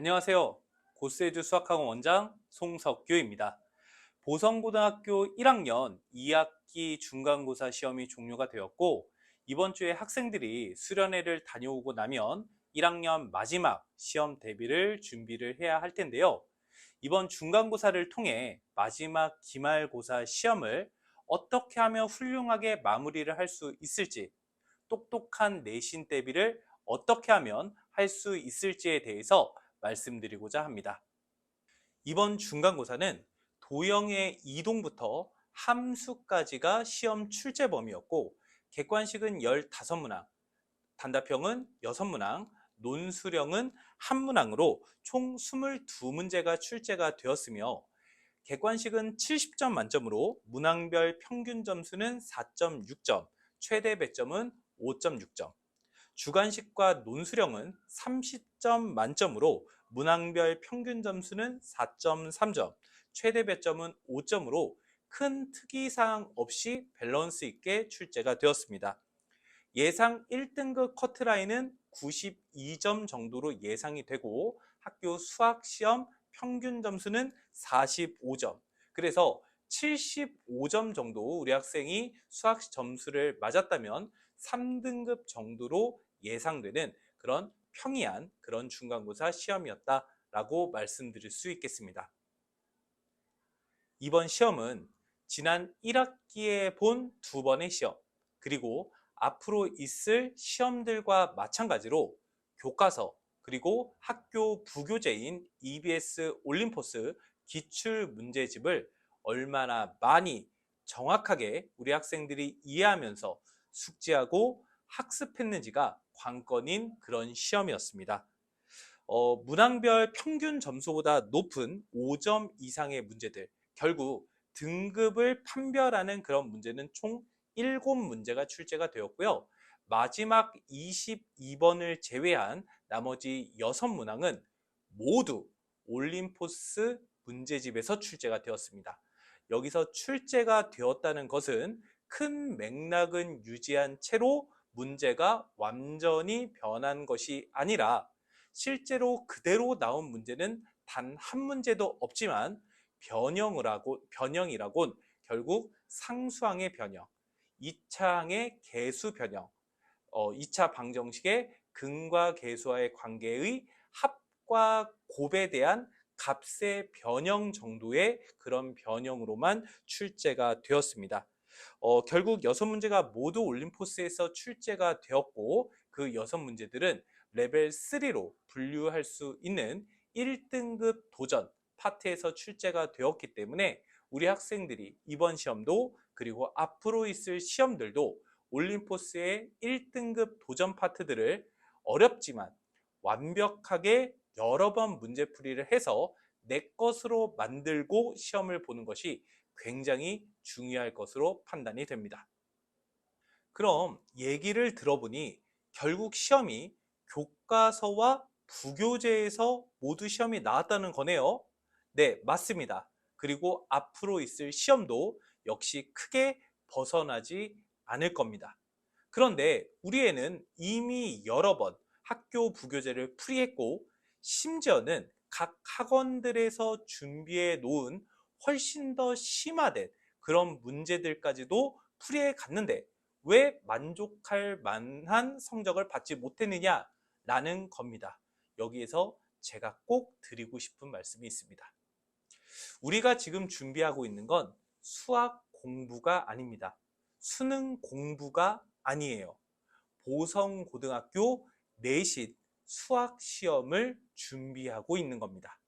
안녕하세요. 고세주 수학학원 원장 송석규입니다. 보성고등학교 1학년 2학기 중간고사 시험이 종료가 되었고, 이번 주에 학생들이 수련회를 다녀오고 나면 1학년 마지막 시험 대비를 준비를 해야 할 텐데요. 이번 중간고사를 통해 마지막 기말고사 시험을 어떻게 하면 훌륭하게 마무리를 할 수 있을지, 똑똑한 내신 대비를 어떻게 하면 할 수 있을지에 대해서 말씀드리고자 합니다. 이번 중간고사는 도형의 이동부터 함수까지가 시험 출제 범위였고, 객관식은 15문항, 단답형은 6문항, 논술형은 1문항으로 총 22문제가 출제가 되었으며, 객관식은 70점 만점으로 문항별 평균 점수는 4.6점, 최대 배점은 5.6점, 주관식과 논술형은 30점 만점으로 문항별 평균 점수는 4.3점, 최대 배점은 5점으로 큰 특이사항 없이 밸런스 있게 출제가 되었습니다. 예상 1등급 커트라인은 92점 정도로 예상이 되고, 학교 수학시험 평균 점수는 45점. 그래서 75점 정도 우리 학생이 수학 점수를 맞았다면 3등급 정도로 예상되는 그런 평이한 그런 중간고사 시험이었다라고 말씀드릴 수 있겠습니다. 이번 시험은 지난 1학기에 본 2번의 시험, 그리고 앞으로 있을 시험들과 마찬가지로 교과서, 그리고 학교 부교재인 EBS 올림포스 기출 문제집을 얼마나 많이 정확하게 우리 학생들이 이해하면서 숙지하고 학습했는지가 관건인 그런 시험이었습니다. 문항별 평균 점수보다 높은 5점 이상의 문제들, 결국 등급을 판별하는 그런 문제는 총 7문제가 출제가 되었고요. 마지막 22번을 제외한 나머지 6문항은 모두 올림포스 문제집에서 출제가 되었습니다. 여기서 출제가 되었다는 것은 큰 맥락은 유지한 채로 문제가 완전히 변한 것이 아니라, 실제로 그대로 나온 문제는 단 한 문제도 없지만 변형이라곤 결국 상수항의 변형, 2차항의 개수 변형, 2차 방정식의 근과 계수와의 관계의 합과 곱에 대한 값의 변형 정도의 그런 변형으로만 출제가 되었습니다. 결국 6문제가 모두 올림포스에서 출제가 되었고, 그 6문제들은 레벨 3로 분류할 수 있는 1등급 도전 파트에서 출제가 되었기 때문에 우리 학생들이 이번 시험도, 그리고 앞으로 있을 시험들도 올림포스의 1등급 도전 파트들을 어렵지만 완벽하게 여러 번 문제풀이를 해서 내 것으로 만들고 시험을 보는 것이 굉장히 중요할 것으로 판단이 됩니다. 그럼 얘기를 들어보니 결국 시험이 교과서와 부교재에서 모두 시험이 나왔다는 거네요. 네, 맞습니다. 그리고 앞으로 있을 시험도 역시 크게 벗어나지 않을 겁니다. 그런데 우리 애는 이미 여러 번 학교 부교재를 풀이했고, 심지어는 각 학원들에서 준비해 놓은 훨씬 더 심화된 그런 문제들까지도 풀이해 갔는데 왜 만족할 만한 성적을 받지 못했느냐라는 겁니다. 여기에서 제가 꼭 드리고 싶은 말씀이 있습니다. 우리가 지금 준비하고 있는 건 수학 공부가 아닙니다. 수능 공부가 아니에요. 보성고등학교 내신 수학 시험을 준비하고 있는 겁니다.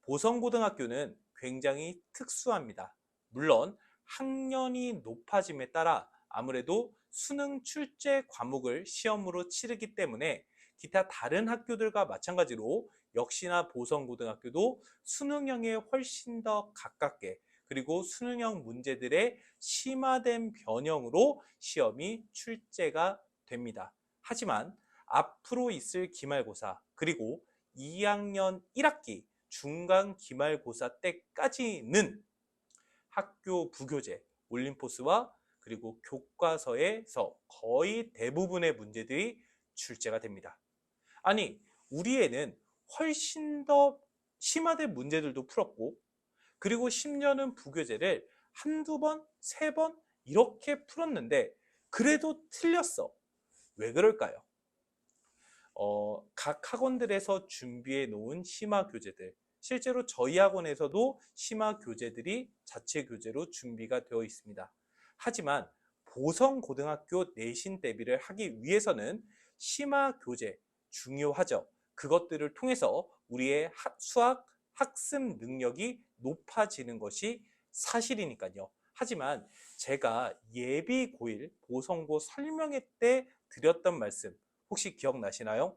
보성고등학교는 굉장히 특수합니다. 물론 학년이 높아짐에 따라 아무래도 수능 출제 과목을 시험으로 치르기 때문에 기타 다른 학교들과 마찬가지로 역시나 보성고등학교도 수능형에 훨씬 더 가깝게, 그리고 수능형 문제들의 심화된 변형으로 시험이 출제가 됩니다. 하지만 앞으로 있을 기말고사, 그리고 2학년 1학기 중간 기말고사 때까지는 학교 부교재, 올림포스와 그리고 교과서에서 거의 대부분의 문제들이 출제가 됩니다. 아니, 우리 애는 훨씬 더 심화된 문제들도 풀었고, 그리고 심지어는 부교재를 한두 번, 세 번 이렇게 풀었는데 그래도 틀렸어. 왜 그럴까요? 각 학원들에서 준비해 놓은 심화 교재들, 실제로 저희 학원에서도 심화 교재들이 자체 교재로 준비가 되어 있습니다. 하지만 보성고등학교 내신 대비를 하기 위해서는 심화 교재 중요하죠. 그것들을 통해서 우리의 수학 학습 능력이 높아지는 것이 사실이니까요. 하지만 제가 예비 고1 보성고 설명회 때 드렸던 말씀 혹시 기억나시나요?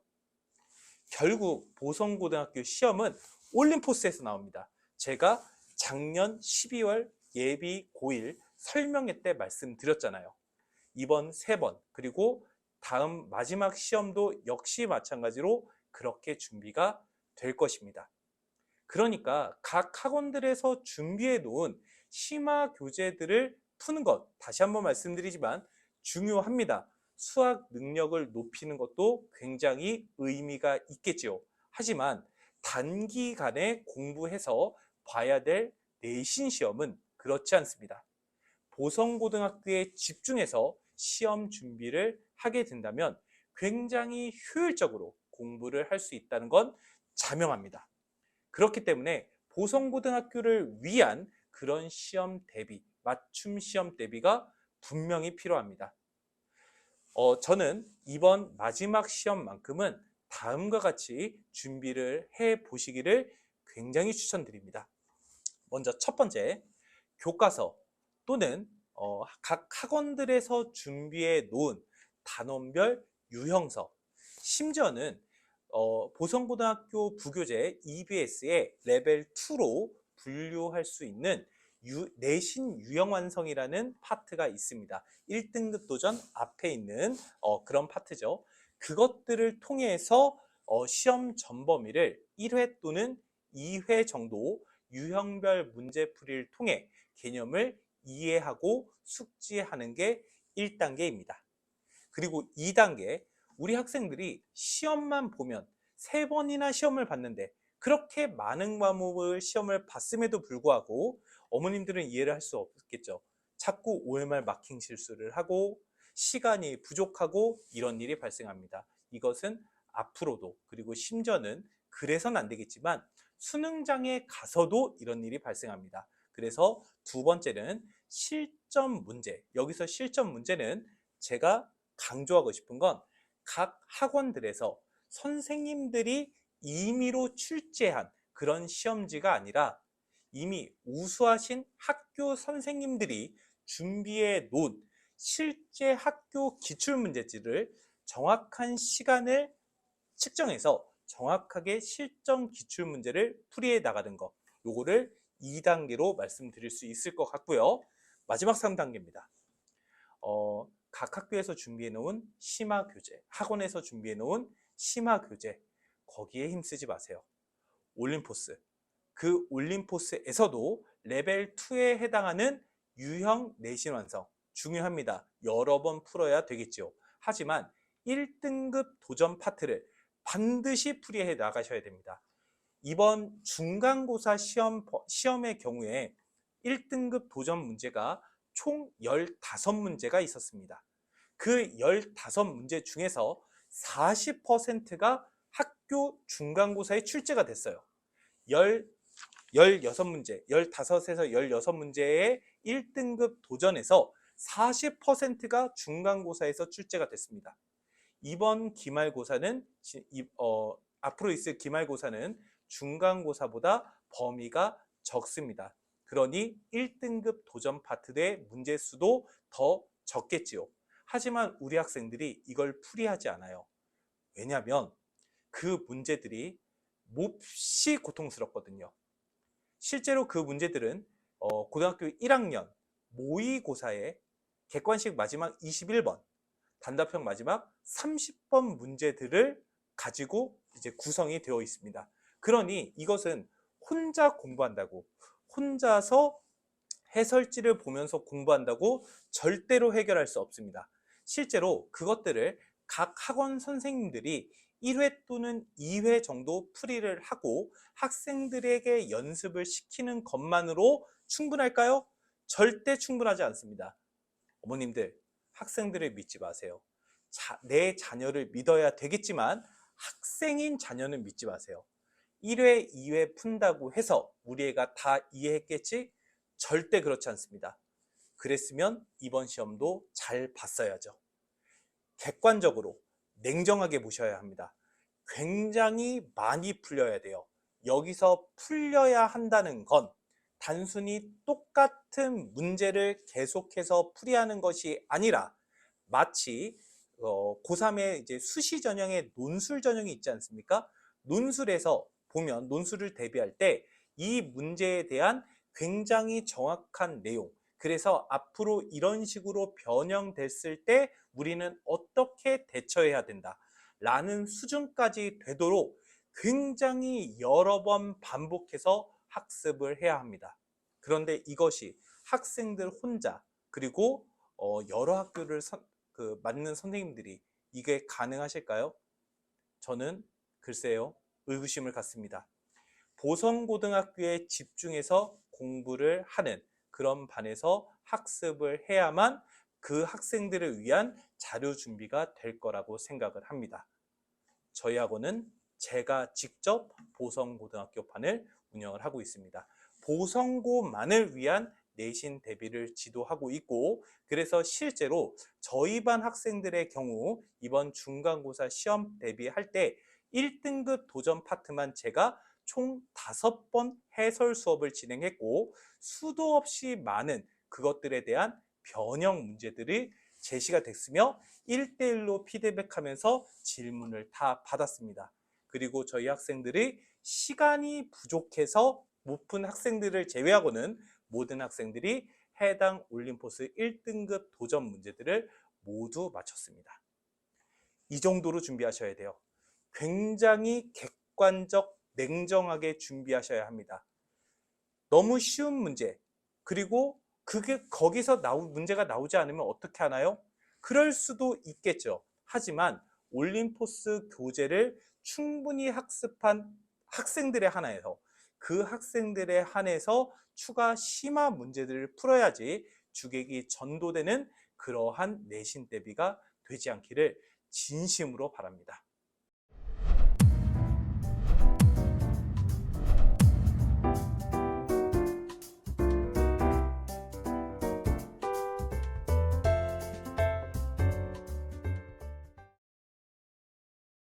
결국 보성고등학교 시험은 올림포스에서 나옵니다. 제가 작년 12월 예비 고1 설명회 때 말씀드렸잖아요. 이번 3번 그리고 다음 마지막 시험도 역시 마찬가지로 그렇게 준비가 될 것입니다. 그러니까 각 학원들에서 준비해 놓은 심화 교재들을 푸는 것, 다시 한번 말씀드리지만 중요합니다. 수학 능력을 높이는 것도 굉장히 의미가 있겠지요. 하지만 단기간에 공부해서 봐야 될 내신 시험은 그렇지 않습니다. 보성고등학교에 집중해서 시험 준비를 하게 된다면 굉장히 효율적으로 공부를 할 수 있다는 건 자명합니다. 그렇기 때문에 보성고등학교를 위한 그런 시험 대비, 맞춤 시험 대비가 분명히 필요합니다. 저는 이번 마지막 시험만큼은 다음과 같이 준비를 해 보시기를 굉장히 추천드립니다. 먼저 첫 번째, 교과서 또는 각 학원들에서 준비해 놓은 단원별 유형서, 심지어는 보성고등학교 부교재 EBS의 레벨 2로 분류할 수 있는 내신 유형 완성이라는 파트가 있습니다. 1등급 도전 앞에 있는 그런 파트죠. 그것들을 통해서 시험 전범위를 1회 또는 2회 정도 유형별 문제풀이를 통해 개념을 이해하고 숙지하는 게 1단계입니다. 그리고 2단계, 우리 학생들이 시험만 보면 3번이나 시험을 봤는데 그렇게 많은 과목을 시험을 봤음에도 불구하고 어머님들은 이해를 할 수 없겠죠. 자꾸 OMR 마킹 실수를 하고 시간이 부족하고 이런 일이 발생합니다. 이것은 앞으로도, 그리고 심지어는 그래서는 안 되겠지만 수능장에 가서도 이런 일이 발생합니다. 그래서 두 번째는 실전 문제. 여기서 실전 문제는 제가 강조하고 싶은 건 각 학원들에서 선생님들이 임의로 출제한 그런 시험지가 아니라 이미 우수하신 학교 선생님들이 준비해 놓은 실제 학교 기출문제지를 정확한 시간을 측정해서 정확하게 실전 기출문제를 풀이해 나가는 것, 요거를 2단계로 말씀드릴 수 있을 것 같고요. 마지막 3단계입니다. 각 학교에서 준비해 놓은 심화 교재, 학원에서 준비해 놓은 심화 교재, 거기에 힘쓰지 마세요. 올림포스, 그 올림포스에서도 레벨 2에 해당하는 유형 내신 완성 중요합니다. 여러 번 풀어야 되겠죠. 하지만 1등급 도전 파트를 반드시 풀이해 나가셔야 됩니다. 이번 중간고사 시험의 경우에 1등급 도전 문제가 총 15문제가 있었습니다. 그 15문제 중에서 40%가 학교 중간고사에 출제가 됐어요. 16문제, 15에서 16문제의 1등급 도전에서 40%가 중간고사에서 출제가 됐습니다. 이번 기말고사는 앞으로 있을 기말고사는 중간고사보다 범위가 적습니다. 그러니 1등급 도전 파트의 문제 수도 더 적겠지요. 하지만 우리 학생들이 이걸 풀이하지 않아요. 왜냐하면 그 문제들이 몹시 고통스럽거든요. 실제로 그 문제들은 고등학교 1학년 모의고사의 객관식 마지막 21번, 단답형 마지막 30번 문제들을 가지고 이제 구성이 되어 있습니다. 그러니 이것은 혼자 공부한다고, 혼자서 해설지를 보면서 공부한다고 절대로 해결할 수 없습니다. 실제로 그것들을 각 학원 선생님들이 1회 또는 2회 정도 풀이를 하고 학생들에게 연습을 시키는 것만으로 충분할까요? 절대 충분하지 않습니다. 어머님들, 학생들을 믿지 마세요. 내 자녀를 믿어야 되겠지만 학생인 자녀는 믿지 마세요. 1회, 2회 푼다고 해서 우리 애가 다 이해했겠지? 절대 그렇지 않습니다. 그랬으면 이번 시험도 잘 봤어야죠. 객관적으로 냉정하게 보셔야 합니다. 굉장히 많이 풀려야 돼요. 여기서 풀려야 한다는 건 단순히 똑같은 문제를 계속해서 풀이하는 것이 아니라 마치 고3의 이제 수시 전형에 논술 전형이 있지 않습니까? 논술에서 보면 논술을 대비할 때 이 문제에 대한 굉장히 정확한 내용, 그래서 앞으로 이런 식으로 변형됐을 때 우리는 어떻게 대처해야 된다 라는 수준까지 되도록 굉장히 여러 번 반복해서 학습을 해야 합니다. 그런데 이것이 학생들 혼자 그리고 여러 학교를 맡는 선생님들이 이게 가능하실까요? 저는 글쎄요, 의구심을 갖습니다. 보성고등학교에 집중해서 공부를 하는 그런 반에서 학습을 해야만 그 학생들을 위한 자료 준비가 될 거라고 생각을 합니다. 저희 학원은 제가 직접 보성고등학교 반을 운영을 하고 있습니다. 보성고만을 위한 내신 대비를 지도하고 있고, 그래서 실제로 저희 반 학생들의 경우 이번 중간고사 시험 대비할 때 1등급 도전 파트만 제가 총 5번 해설 수업을 진행했고, 수도 없이 많은 그것들에 대한 변형 문제들이 제시가 됐으며 1대1로 피드백하면서 질문을 다 받았습니다. 그리고 저희 학생들이 시간이 부족해서 못 푼 학생들을 제외하고는 모든 학생들이 해당 올림포스 1등급 도전 문제들을 모두 마쳤습니다. 이 정도로 준비하셔야 돼요. 굉장히 객관적, 냉정하게 준비하셔야 합니다. 너무 쉬운 문제, 그리고 그게 거기서 문제가 나오지 않으면 어떻게 하나요? 그럴 수도 있겠죠. 하지만 올림포스 교재를 충분히 학습한 학생들에 한해서 그 학생들에 한해서 추가 심화 문제들을 풀어야지 주객이 전도되는 그러한 내신 대비가 되지 않기를 진심으로 바랍니다.